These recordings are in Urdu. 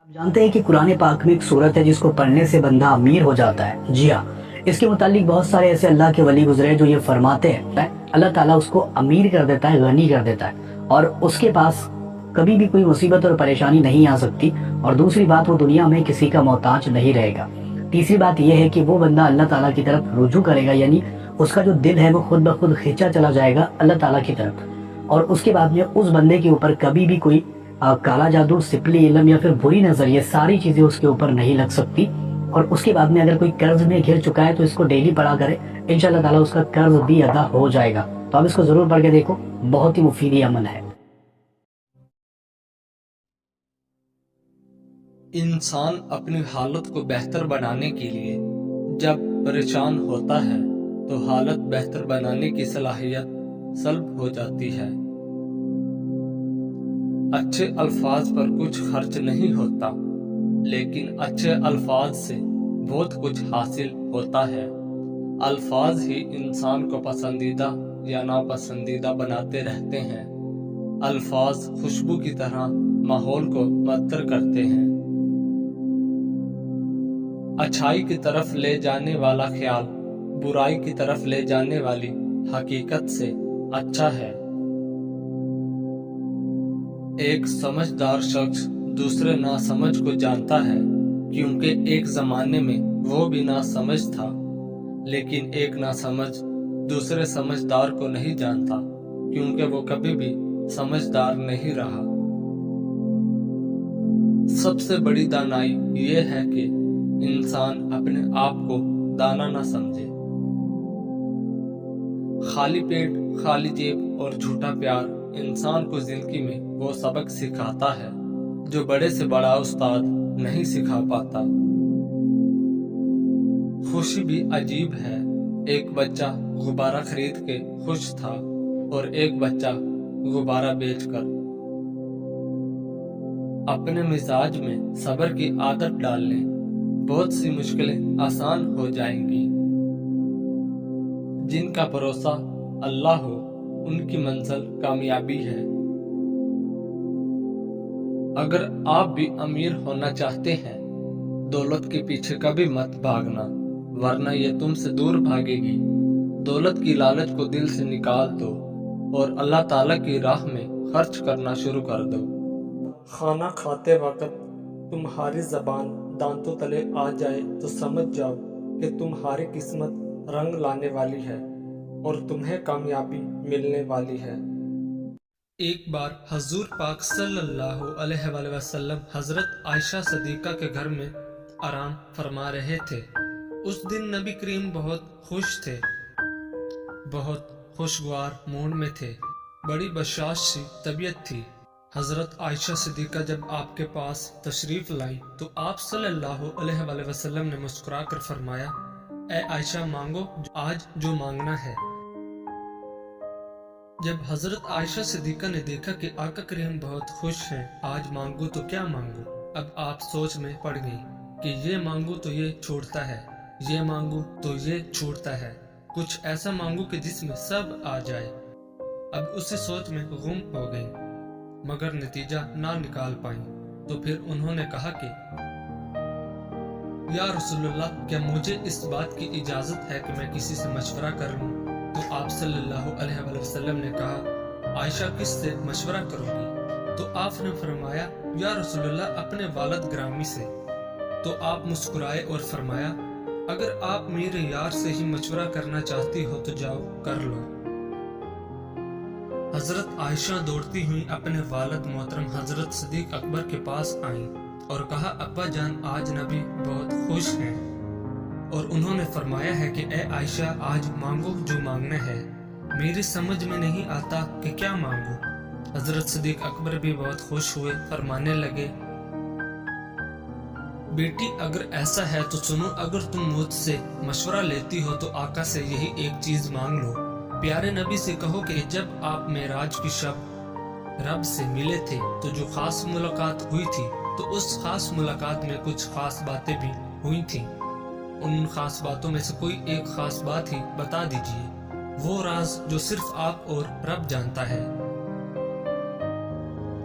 آپ جانتے ہیں کہ قرآن پاک میں ایک صورت ہے جس کو پڑھنے سے بندہ امیر ہو جاتا ہے. جی ہاں، اس کے متعلق بہت سارے ایسے اللہ کے ولی گزرے جو یہ فرماتے ہیں اللہ تعالیٰ اس کو امیر کر دیتا ہے، غنی کر دیتا ہے، اور اس کے پاس کبھی بھی کوئی مصیبت اور پریشانی نہیں آ سکتی. اور دوسری بات، وہ دنیا میں کسی کا محتاج نہیں رہے گا. تیسری بات یہ ہے کہ وہ بندہ اللہ تعالیٰ کی طرف رجوع کرے گا، یعنی اس کا جو دل ہے وہ خود بخود کھینچا چلا جائے گا اللہ تعالیٰ کی طرف. اور اس کے بعد میں اس بندے کے اوپر کبھی بھی کوئی کالا جادو، سپلی علم یا پھر بری نظر، یہ ساری چیزیں اس کے اوپر نہیں لگ سکتی. اور اس کے بعد میں اگر کوئی قرض میں گر چکا ہے تو اس کو ڈیلی پڑھا کرے، انشاءاللہ تعالیٰ اس کا قرض بھی ادا ہو جائے گا. تو آپ اس کو ضرور پڑھ کے دیکھو، بہت ہی مفید عمل ہے. انسان اپنی حالت کو بہتر بنانے کے لیے جب پریشان ہوتا ہے تو حالت بہتر بنانے کی صلاحیت سلب ہو جاتی ہے. اچھے الفاظ پر کچھ خرچ نہیں ہوتا، لیکن اچھے الفاظ سے بہت کچھ حاصل ہوتا ہے. الفاظ ہی انسان کو پسندیدہ یا ناپسندیدہ بناتے رہتے ہیں. الفاظ خوشبو کی طرح ماحول کو معطر کرتے ہیں. اچھائی کی طرف لے جانے والا خیال برائی کی طرف لے جانے والی حقیقت سے اچھا ہے. ایک سمجھدار شخص دوسرے ناسمجھ کو جانتا ہے، کیونکہ ایک زمانے میں وہ بھی ناسمجھ تھا. لیکن ایک ناسمجھ دوسرے سمجھدار کو نہیں جانتا، کیونکہ وہ کبھی بھی سمجھدار نہیں رہا. سب سے بڑی دانائی یہ ہے کہ انسان اپنے آپ کو دانا نہ سمجھے. خالی پیٹ، خالی جیب اور جھوٹا پیار انسان کو زندگی میں وہ سبق سکھاتا ہے جو بڑے سے بڑا استاد نہیں سکھا پاتا. خوشی بھی عجیب ہے. ایک بچہ غبارہ خرید کے خوش تھا اور ایک بچہ غبارہ بیچ کر. اپنے مزاج میں صبر کی عادت ڈال لیں، بہت سی مشکلیں آسان ہو جائیں گی. جن کا بھروسہ اللہ ہو ان کی منزل کامیابی ہے. اگر آپ بھی امیر ہونا چاہتے ہیں، دولت کے پیچھے کبھی مت بھاگنا، ورنہ یہ تم سے دور بھاگے گی. دولت کی لالچ کو دل سے نکال دو اور اللہ تعالیٰ کی راہ میں خرچ کرنا شروع کر دو. کھانا کھاتے وقت تمہاری زبان دانتوں تلے آ جائے تو سمجھ جاؤ کہ تمہاری قسمت رنگ لانے والی ہے اور تمہیں کامیابی ملنے والی ہے. ایک بار حضور پاک صلی اللہ علیہ وآلہ وسلم حضرت عائشہ صدیقہ کے گھر میں آرام فرما رہے تھے. اس دن نبی کریم بہت خوش تھے، بہت خوشگوار موڈ میں تھے، بڑی بشاش سی طبیعت تھی. حضرت عائشہ صدیقہ جب آپ کے پاس تشریف لائی تو آپ صلی اللہ علیہ وآلہ وسلم نے مسکرا کر فرمایا، اے عائشہ مانگو آج جو مانگنا ہے. جب حضرت عائشہ صدیقہ نے دیکھا کہ آقا کریم بہت خوش ہیں، آج مانگو تو کیا مانگو، اب آپ سوچ میں پڑ گئی کہ یہ مانگو تو یہ چھوڑتا ہے، یہ مانگو تو یہ چھوڑتا ہے، کچھ ایسا مانگو کہ جس میں سب آ جائے. اب اسی سوچ میں گم ہو گئی مگر نتیجہ نہ نکال پائیں. تو پھر انہوں نے کہا کہ یا رسول اللہ، کیا مجھے اس بات کی اجازت ہے کہ میں کسی سے مشورہ کر لوں؟ تو آپ صلی اللہ علیہ وآلہ وسلم نے کہا، عائشہ کس سے مشورہ کرو گی؟ تو آپ نے فرمایا، یا رسول اللہ اپنے والد گرامی سے. تو آپ مسکرائے اور فرمایا، اگر آپ میرے یار سے ہی مشورہ کرنا چاہتی ہو تو جاؤ کر لو. حضرت عائشہ دوڑتی ہوئی اپنے والد محترم حضرت صدیق اکبر کے پاس آئیں اور کہا، ابا جان آج نبی بہت خوش ہیں اور انہوں نے فرمایا ہے کہ اے عائشہ آج مانگو جو مانگنا ہے. میری سمجھ میں نہیں آتا کہ کیا مانگو. حضرت صدیق اکبر بھی بہت خوش ہوئے، فرمانے لگے، بیٹی اگر ایسا ہے تو سنو، اگر تم مجھ سے مشورہ لیتی ہو تو آقا سے یہی ایک چیز مانگ لو. پیارے نبی سے کہو کہ جب آپ معراج کی شب رب سے ملے تھے تو جو خاص ملاقات ہوئی تھی تو اس خاص ملاقات میں کچھ خاص باتیں بھی ہوئی تھیں. ان خاص باتوں میں سے کوئی ایک خاص بات ہی بتا دیجیے، وہ راز جو صرف آپ اور رب جانتا ہے.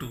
2,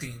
3,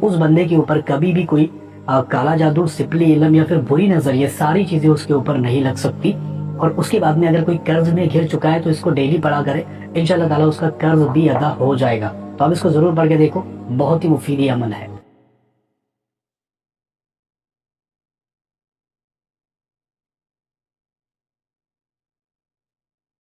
اس بندے کے اوپر کبھی بھی کوئی کالا جادو، سپلی علم یا پھر بری نظر، یہ ساری چیزیں اس کے اوپر نہیں لگ سکتی۔ اور اس کے بعد میں اگر کوئی قرض میں گھر چکا ہے تو اس کو ڈیلی پڑھا کرے، انشاءاللہ تعالیٰ اس کا قرض بھی ادا ہو جائے گا۔ تو آپ اس کو ضرور پڑھ کے دیکھو، بہت ہی مفید عمل ہے۔